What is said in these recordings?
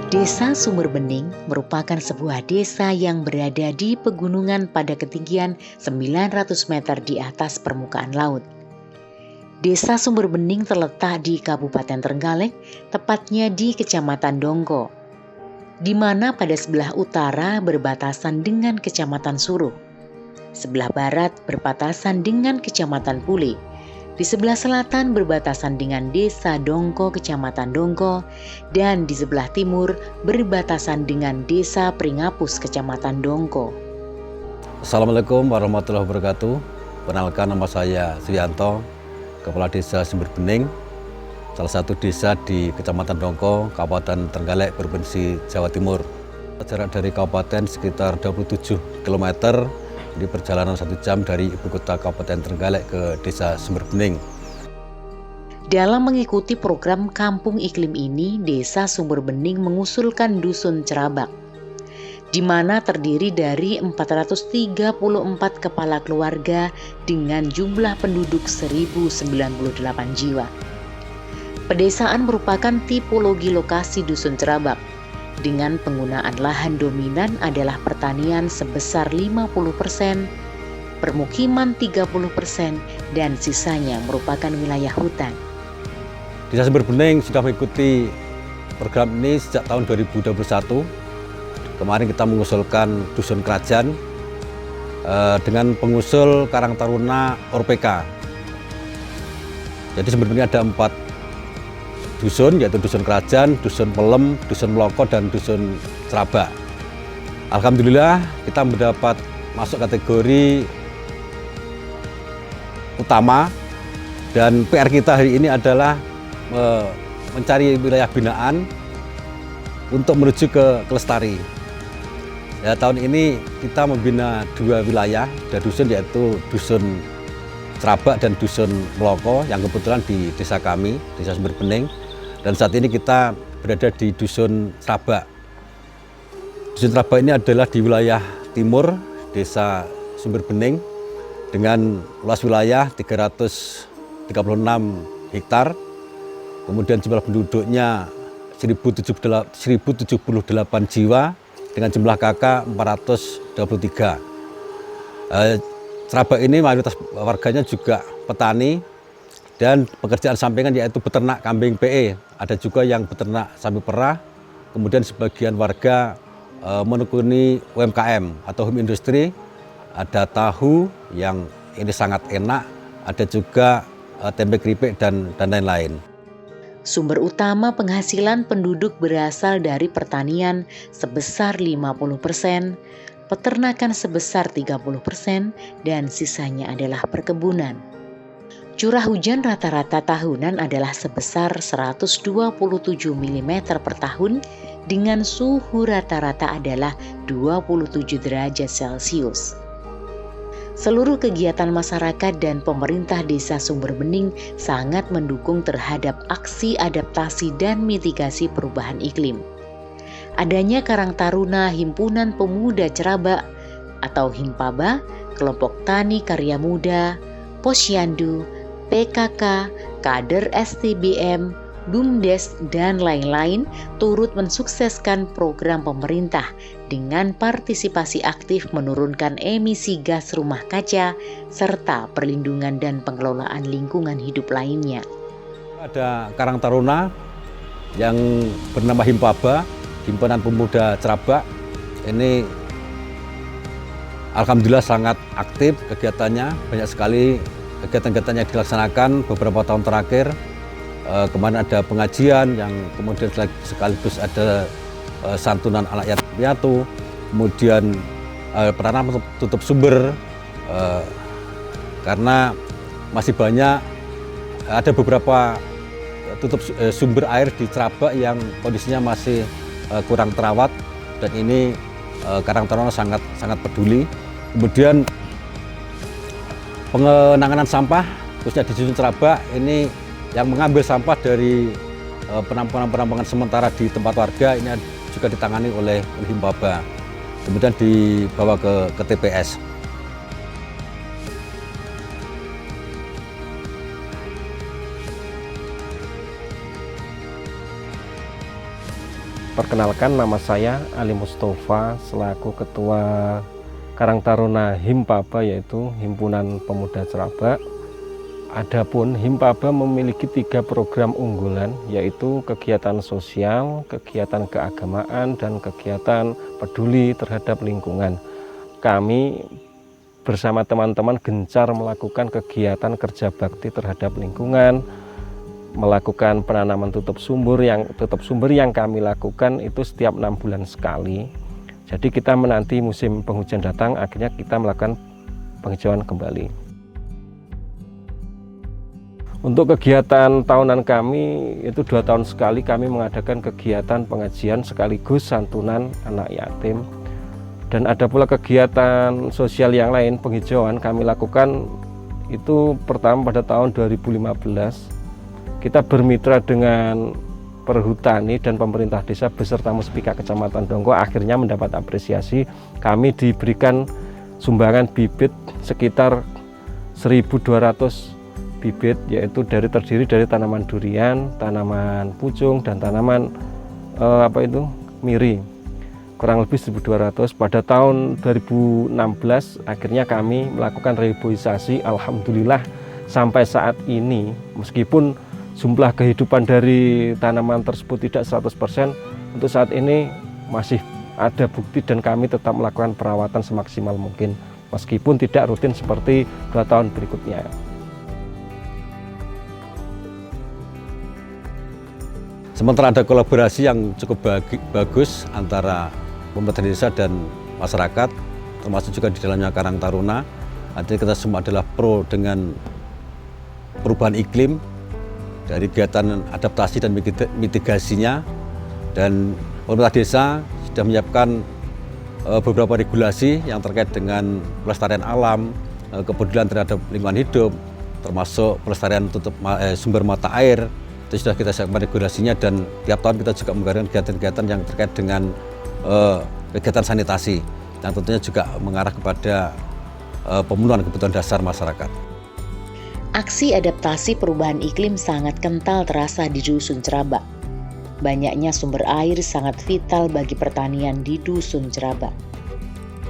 Desa Sumber Bening merupakan sebuah desa yang berada di pegunungan pada ketinggian 900 meter di atas permukaan laut. Desa Sumber Bening terletak di Kabupaten Trenggalek, tepatnya di Kecamatan Dongko, di mana pada sebelah utara berbatasan dengan Kecamatan Suruh, sebelah barat berbatasan dengan Kecamatan Pule, di sebelah selatan berbatasan dengan Desa Dongko, Kecamatan Dongko, dan di sebelah timur berbatasan dengan Desa Pringapus, Kecamatan Dongko. Assalamualaikum warahmatullahi wabarakatuh. Perkenalkan, nama saya Suyanto, Kepala Desa Sumber Bening, salah satu desa di Kecamatan Dongko, Kabupaten Trenggalek, Provinsi Jawa Timur. Jarak dari kabupaten sekitar 27 km, di perjalanan 1 jam dari ibu kota Kabupaten Trenggalek ke Desa Sumber Bening. Dalam mengikuti program Kampung Iklim ini, Desa Sumber Bening mengusulkan Dusun Cerabak, di mana terdiri dari 434 kepala keluarga dengan jumlah penduduk 1098 jiwa. Pedesaan merupakan tipologi lokasi Dusun Cerabak, dengan penggunaan lahan dominan adalah pertanian sebesar 50%, permukiman 30%, dan sisanya merupakan wilayah hutan. Desa Sumber Bening sudah mengikuti program ini sejak tahun 2021. Kemarin kita mengusulkan Dusun Kerajaan dengan pengusul Karang Taruna ORPK. Jadi Sumber Bening ada 4 dusun, yaitu Dusun Kerajaan, Dusun Pelem, Dusun Meloko, dan Dusun Cerabak. Alhamdulillah kita mendapat masuk kategori utama, dan PR kita hari ini adalah mencari wilayah binaan untuk menuju ke Kelestari. Ya, tahun ini kita membina 2 wilayah, 2 dusun, yaitu Dusun Cerabak dan Dusun Meloko, yang kebetulan di desa kami, Desa Sumber Bening. Dan saat ini kita berada di Dusun Cerabak. Dusun Cerabak ini adalah di wilayah timur Desa Sumber Bening dengan luas wilayah 336 hektar. Kemudian jumlah penduduknya 1078 jiwa dengan jumlah KK 423. Cerabak ini mayoritas warganya juga petani dan pekerjaan sampingan, yaitu beternak kambing PE. Ada juga yang beternak sapi perah. Kemudian sebagian warga menekuni UMKM atau home industry. Ada tahu yang ini sangat enak, ada juga tempe keripik dan lain-lain. Sumber utama penghasilan penduduk berasal dari pertanian sebesar 50%, peternakan sebesar 30%, dan sisanya adalah perkebunan. Curah hujan rata-rata tahunan adalah sebesar 127 mm per tahun dengan suhu rata-rata adalah 27 derajat Celcius. Seluruh kegiatan masyarakat dan pemerintah Desa Sumber Bening sangat mendukung terhadap aksi adaptasi dan mitigasi perubahan iklim. Adanya Karang Taruna Himpunan Pemuda Cerabak atau Himpaba, Kelompok Tani Karya Muda, Posyandu, PKK, kader STBM, BUMDes, dan lain-lain turut mensukseskan program pemerintah dengan partisipasi aktif menurunkan emisi gas rumah kaca serta perlindungan dan pengelolaan lingkungan hidup lainnya. Ada Karang Taruna yang bernama Himpaba, Himpunan Pemuda Cerabak. Ini alhamdulillah sangat aktif kegiatannya, banyak sekali kegiatan-kegiatan yang dilaksanakan beberapa tahun terakhir. Kemarin ada pengajian yang kemudian sekaligus ada santunan anak yatim piatu, kemudian penanaman tutup sumber, karena masih banyak ada beberapa tutup sumber air di Cerabak yang kondisinya masih kurang terawat, dan ini Karang Taruna sangat peduli. Kemudian penanganan sampah khususnya di Dusun Cerabak ini yang mengambil sampah dari penampungan sementara di tempat warga ini juga ditangani oleh Himpaba, kemudian dibawa ke TPS. Perkenalkan, nama saya Ali Mustafa selaku Ketua Karang Taruna Himpaba, yaitu Himpunan Pemuda Ceraba. Adapun Himpaba memiliki 3 program unggulan, yaitu kegiatan sosial, kegiatan keagamaan, dan kegiatan peduli terhadap lingkungan. Kami bersama teman-teman gencar melakukan kegiatan kerja bakti terhadap lingkungan, melakukan penanaman tutup sumber yang kami lakukan itu setiap 6 bulan sekali. Jadi kita menanti musim penghujan datang, akhirnya kita melakukan penghijauan kembali. Untuk kegiatan tahunan kami itu 2 tahun sekali kami mengadakan kegiatan pengajian sekaligus santunan anak yatim. Dan ada pula kegiatan sosial yang lain, penghijauan kami lakukan itu pertama pada tahun 2015. Kita bermitra dengan Perhutani dan pemerintah desa beserta Muspika Kecamatan Dongko, akhirnya mendapat apresiasi. Kami diberikan sumbangan bibit sekitar 1.200 bibit, yaitu terdiri dari tanaman durian, tanaman pucung, dan tanaman miri. Kurang lebih 1.200. Pada tahun 2016 akhirnya kami melakukan reboisasi. Alhamdulillah sampai saat ini, meskipun jumlah kehidupan dari tanaman tersebut tidak 100%, untuk saat ini masih ada bukti dan kami tetap melakukan perawatan semaksimal mungkin, meskipun tidak rutin seperti 2 tahun berikutnya. Sementara ada kolaborasi yang cukup bagus antara pemerintah desa dan masyarakat, termasuk juga di dalamnya Karang Taruna. Artinya kita semua adalah pro dengan perubahan iklim, dari kegiatan adaptasi dan mitigasinya, dan pemerintah desa sudah menyiapkan beberapa regulasi yang terkait dengan pelestarian alam, kepedulian terhadap lingkungan hidup, termasuk pelestarian sumber mata air. Itu sudah kita siapkan regulasinya, dan tiap tahun kita juga mengadakan kegiatan-kegiatan yang terkait dengan kegiatan sanitasi yang tentunya juga mengarah kepada pemenuhan kebutuhan dasar masyarakat. Aksi adaptasi perubahan iklim sangat kental terasa di Dusun Ceraba. Banyaknya sumber air sangat vital bagi pertanian di Dusun Ceraba.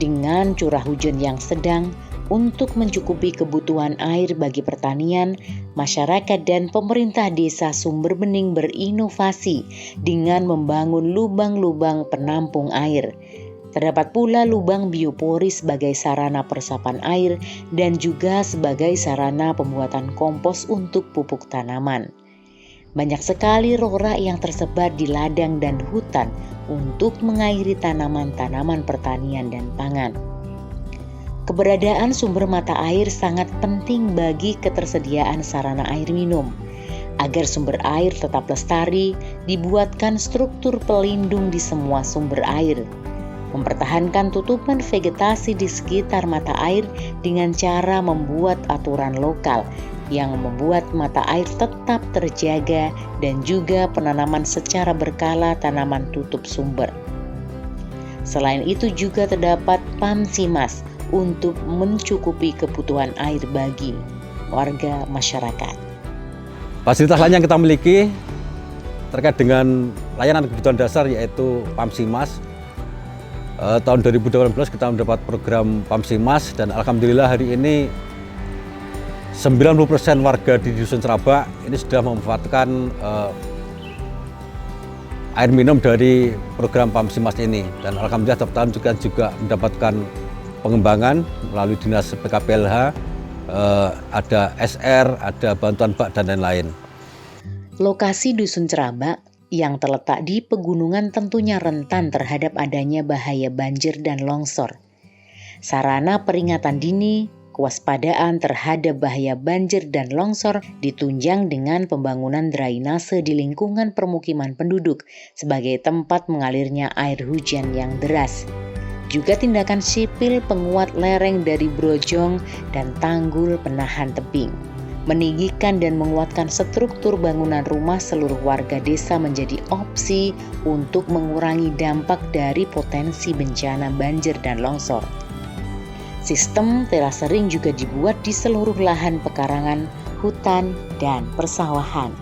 Dengan curah hujan yang sedang, untuk mencukupi kebutuhan air bagi pertanian, masyarakat dan pemerintah desa Sumberbening berinovasi dengan membangun lubang-lubang penampung air. Terdapat pula lubang biopori sebagai sarana peresapan air dan juga sebagai sarana pembuatan kompos untuk pupuk tanaman. Banyak sekali rorak yang tersebar di ladang dan hutan untuk mengairi tanaman-tanaman pertanian dan pangan. Keberadaan sumber mata air sangat penting bagi ketersediaan sarana air minum. Agar sumber air tetap lestari, dibuatkan struktur pelindung di semua sumber air. Mempertahankan tutupan vegetasi di sekitar mata air dengan cara membuat aturan lokal yang membuat mata air tetap terjaga, dan juga penanaman secara berkala tanaman tutup sumber. Selain itu juga terdapat PAMSIMAS untuk mencukupi kebutuhan air bagi warga masyarakat. Fasilitas lain yang kita miliki terkait dengan layanan kebutuhan dasar yaitu PAMSIMAS. Tahun 2018 kita mendapat program PAMSIMAS, dan alhamdulillah hari ini 90% warga di Dusun Ceraba ini sudah memanfaatkan air minum dari program PAMSIMAS ini, dan alhamdulillah tiap tahun juga mendapatkan pengembangan melalui dinas PKPLH, ada SR, ada bantuan bak dan lain-lain. Lokasi Dusun Ceraba yang terletak di pegunungan tentunya rentan terhadap adanya bahaya banjir dan longsor. Sarana peringatan dini, kewaspadaan terhadap bahaya banjir dan longsor ditunjang dengan pembangunan drainase di lingkungan permukiman penduduk sebagai tempat mengalirnya air hujan yang deras. Juga tindakan sipil penguat lereng dari brojong dan tanggul penahan tebing. Meninggikan dan menguatkan struktur bangunan rumah seluruh warga desa menjadi opsi untuk mengurangi dampak dari potensi bencana banjir dan longsor. Sistem terasering juga dibuat di seluruh lahan pekarangan, hutan, dan persawahan.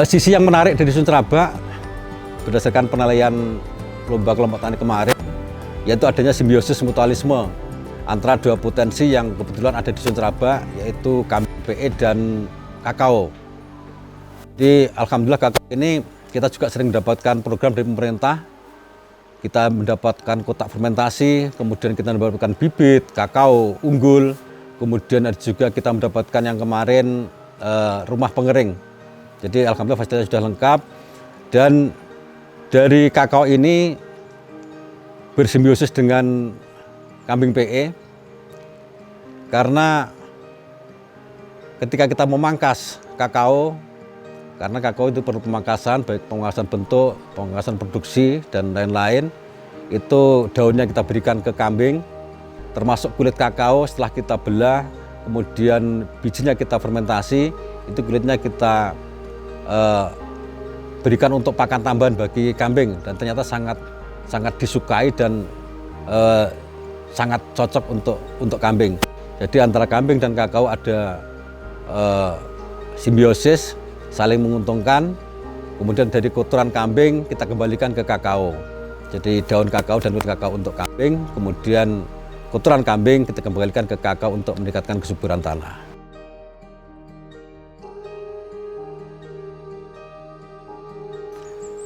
Sisi yang menarik dari Dusun Ceraba, berdasarkan penilaian lomba kelompok tani kemarin, yaitu adanya simbiosis mutualisme antara dua potensi yang kebetulan ada di Dusun Cerabak, yaitu kambing PE dan kakao. Jadi alhamdulillah kakao ini kita juga sering mendapatkan program dari pemerintah. Kita mendapatkan kotak fermentasi, kemudian kita mendapatkan bibit kakao unggul, kemudian ada juga kita mendapatkan yang kemarin rumah pengering. Jadi alhamdulillah fasilitasnya sudah lengkap, dan dari kakao ini bersimbiosis dengan kambing PE, karena ketika kita memangkas kakao, karena kakao itu perlu pemangkasan, baik pemangkasan bentuk, pemangkasan produksi, dan lain-lain. Itu daunnya kita berikan ke kambing, termasuk kulit kakao setelah kita belah, kemudian bijinya kita fermentasi, itu kulitnya kita berikan untuk pakan tambahan bagi kambing, dan ternyata sangat disukai dan sangat cocok untuk kambing. Jadi antara kambing dan kakao ada simbiosis, saling menguntungkan. Kemudian dari kotoran kambing kita kembalikan ke kakao. Jadi daun kakao dan kulit kakao untuk kambing, kemudian kotoran kambing kita kembalikan ke kakao untuk meningkatkan kesuburan tanah.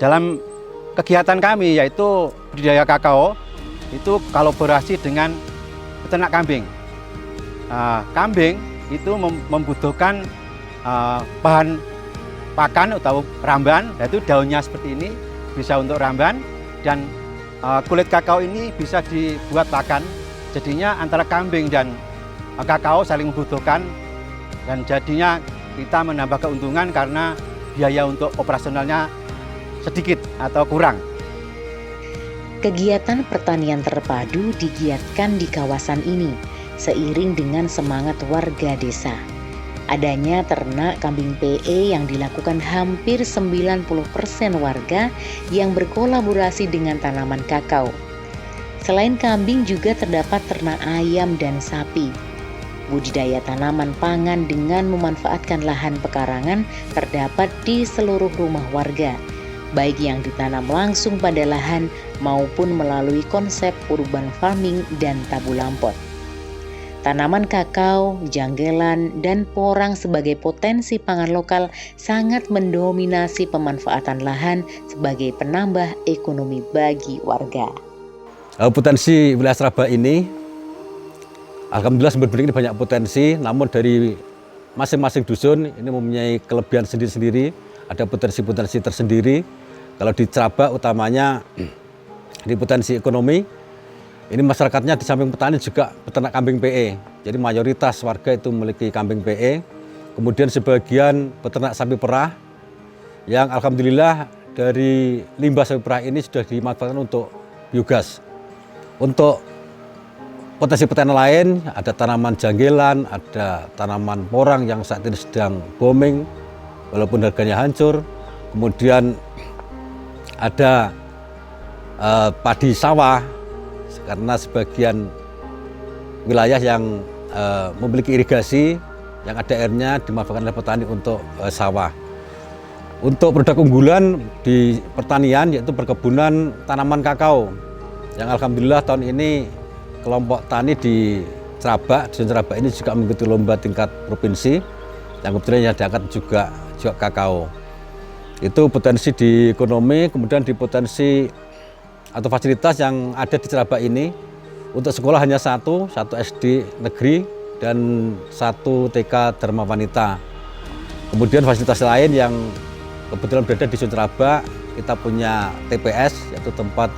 Dalam kegiatan kami yaitu budidaya kakao, itu kolaborasi dengan peternak kambing. Kambing itu membutuhkan bahan pakan atau ramban, yaitu daunnya seperti ini bisa untuk ramban, dan kulit kakao ini bisa dibuat pakan. Jadinya antara kambing dan kakao saling membutuhkan, dan jadinya kita menambah keuntungan karena biaya untuk operasionalnya sedikit atau kurang. Kegiatan pertanian terpadu digiatkan di kawasan ini seiring dengan semangat warga desa. Adanya ternak kambing PE yang dilakukan hampir 90% warga yang berkolaborasi dengan tanaman kakao. Selain kambing juga terdapat ternak ayam dan sapi. Budidaya tanaman pangan dengan memanfaatkan lahan pekarangan terdapat di seluruh rumah warga, baik yang ditanam langsung pada lahan maupun melalui konsep urban farming dan tabu lampot. Tanaman kakao, janggelan, dan porang sebagai potensi pangan lokal sangat mendominasi pemanfaatan lahan sebagai penambah ekonomi bagi warga. Potensi wilayah Cerabak ini, alhamdulillah sumber benih ini banyak potensi, namun dari masing-masing dusun ini mempunyai kelebihan sendiri-sendiri, ada potensi-potensi tersendiri. Kalau di Cerabak utamanya di potensi ekonomi, ini masyarakatnya di samping petani juga peternak kambing PE. Jadi mayoritas warga itu memiliki kambing PE. Kemudian sebagian peternak sapi perah yang alhamdulillah dari limbah sapi perah ini sudah dimanfaatkan untuk biogas. Untuk potensi pertanian lain ada tanaman janggelan, ada tanaman porang yang saat ini sedang booming walaupun harganya hancur. Kemudian ada padi sawah, karena sebagian wilayah yang memiliki irigasi yang ada airnya dimanfaatkan oleh petani untuk sawah. Untuk produk unggulan di pertanian yaitu perkebunan tanaman kakao, yang alhamdulillah tahun ini kelompok tani di Cerabak, Dusun Cerabak ini juga mengikuti lomba tingkat provinsi yang kebetulan yang diangkat juga kakao. Itu potensi di ekonomi. Kemudian di potensi atau fasilitas yang ada di Cerabak ini, untuk sekolah hanya satu SD negeri dan 1 TK Dharma Wanita. Kemudian fasilitas lain yang kebetulan berada di Dusun Cerabak, kita punya TPS, yaitu tempat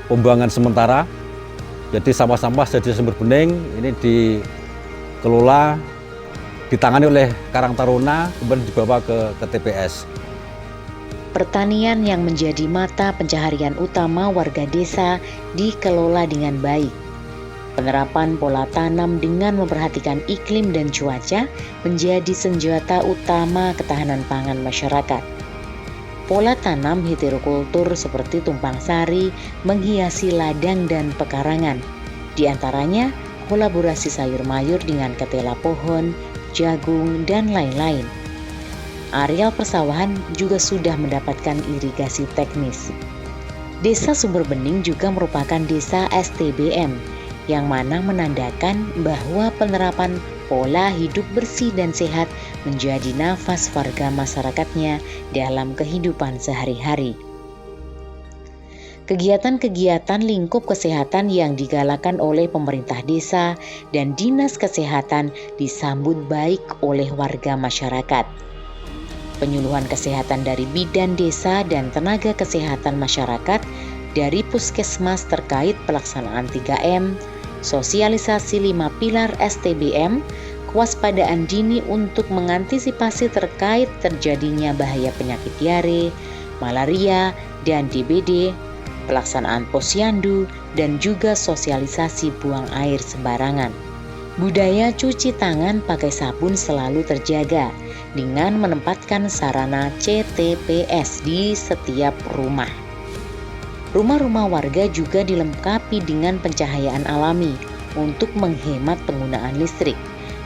pembuangan sementara. Jadi sampah-sampah dari sumber bening ini dikelola, ditangani oleh Karang Taruna, kemudian dibawa ke TPS. Pertanian yang menjadi mata pencaharian utama warga desa dikelola dengan baik. Penerapan pola tanam dengan memperhatikan iklim dan cuaca menjadi senjata utama ketahanan pangan masyarakat. Pola tanam heterokultur seperti tumpang sari menghiasi ladang dan pekarangan. Di antaranya kolaborasi sayur mayur dengan ketela pohon, jagung, dan lain-lain. areal persawahan juga sudah mendapatkan irigasi teknis. Desa Sumber Bening juga merupakan desa STBM, yang mana menandakan bahwa penerapan pola hidup bersih dan sehat menjadi nafas warga masyarakatnya dalam kehidupan sehari-hari. Kegiatan-kegiatan lingkup kesehatan yang digalakan oleh pemerintah desa dan dinas kesehatan disambut baik oleh warga masyarakat. Penyuluhan kesehatan dari bidan desa dan tenaga kesehatan masyarakat dari puskesmas terkait pelaksanaan 3M, sosialisasi 5 pilar STBM, kewaspadaan dini untuk mengantisipasi terkait terjadinya bahaya penyakit diare, malaria, dan DBD, pelaksanaan posyandu, dan juga sosialisasi buang air sembarangan. Budaya cuci tangan pakai sabun selalu terjaga dengan menempatkan sarana CTPS di setiap rumah. Rumah-rumah warga juga dilengkapi dengan pencahayaan alami untuk menghemat penggunaan listrik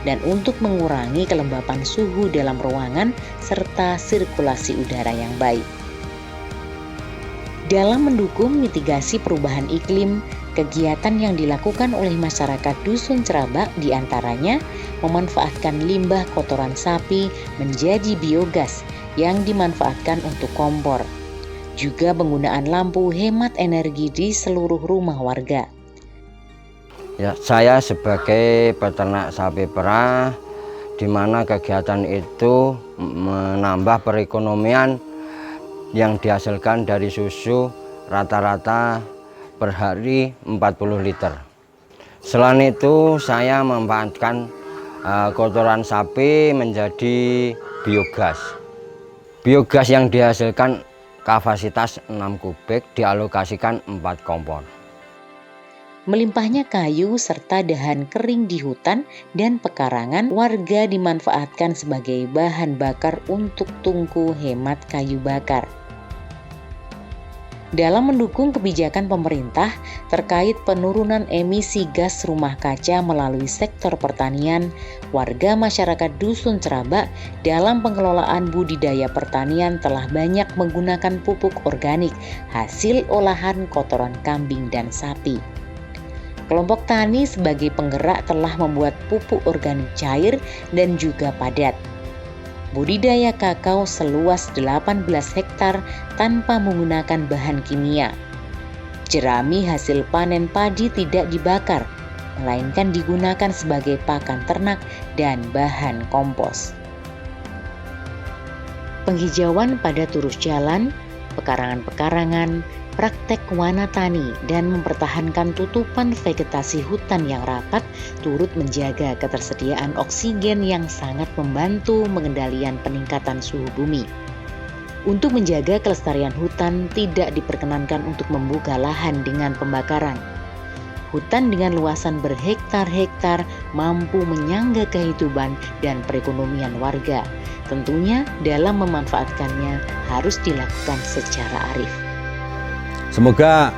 dan untuk mengurangi kelembapan suhu dalam ruangan serta sirkulasi udara yang baik. Dalam mendukung mitigasi perubahan iklim, kegiatan yang dilakukan oleh masyarakat Dusun Cerabak diantaranya memanfaatkan limbah kotoran sapi menjadi biogas yang dimanfaatkan untuk kompor. Juga penggunaan lampu hemat energi di seluruh rumah warga. Ya, saya sebagai peternak sapi perah, di mana kegiatan itu menambah perekonomian yang dihasilkan dari susu rata-rata per hari 40 liter. Selain itu saya memanfaatkan kotoran sapi menjadi biogas. Biogas yang dihasilkan kapasitas 6 kubik dialokasikan 4 kompor. Melimpahnya kayu serta dahan kering di hutan dan pekarangan warga dimanfaatkan sebagai bahan bakar untuk tungku hemat kayu bakar. Dalam mendukung kebijakan pemerintah terkait penurunan emisi gas rumah kaca melalui sektor pertanian, warga masyarakat Dusun Cerabak dalam pengelolaan budidaya pertanian telah banyak menggunakan pupuk organik hasil olahan kotoran kambing dan sapi. Kelompok tani sebagai penggerak telah membuat pupuk organik cair dan juga padat. Budidaya kakao seluas 18 hektar tanpa menggunakan bahan kimia. Jerami hasil panen padi tidak dibakar, melainkan digunakan sebagai pakan ternak dan bahan kompos. Penghijauan pada turus jalan, pekarangan-pekarangan, praktek wana tani, dan mempertahankan tutupan vegetasi hutan yang rapat turut menjaga ketersediaan oksigen yang sangat membantu pengendalian peningkatan suhu bumi. Untuk menjaga kelestarian hutan, tidak diperkenankan untuk membuka lahan dengan pembakaran. Hutan dengan luasan berhektar-hektar mampu menyangga kehidupan dan perekonomian warga. Tentunya dalam memanfaatkannya harus dilakukan secara arif. Semoga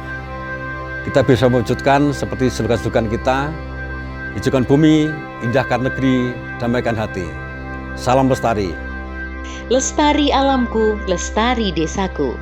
kita bisa mewujudkan seperti slogan-slogan kita, hijaukan bumi, indahkan negeri, damaikan hati. Salam lestari. Lestari alamku, lestari desaku.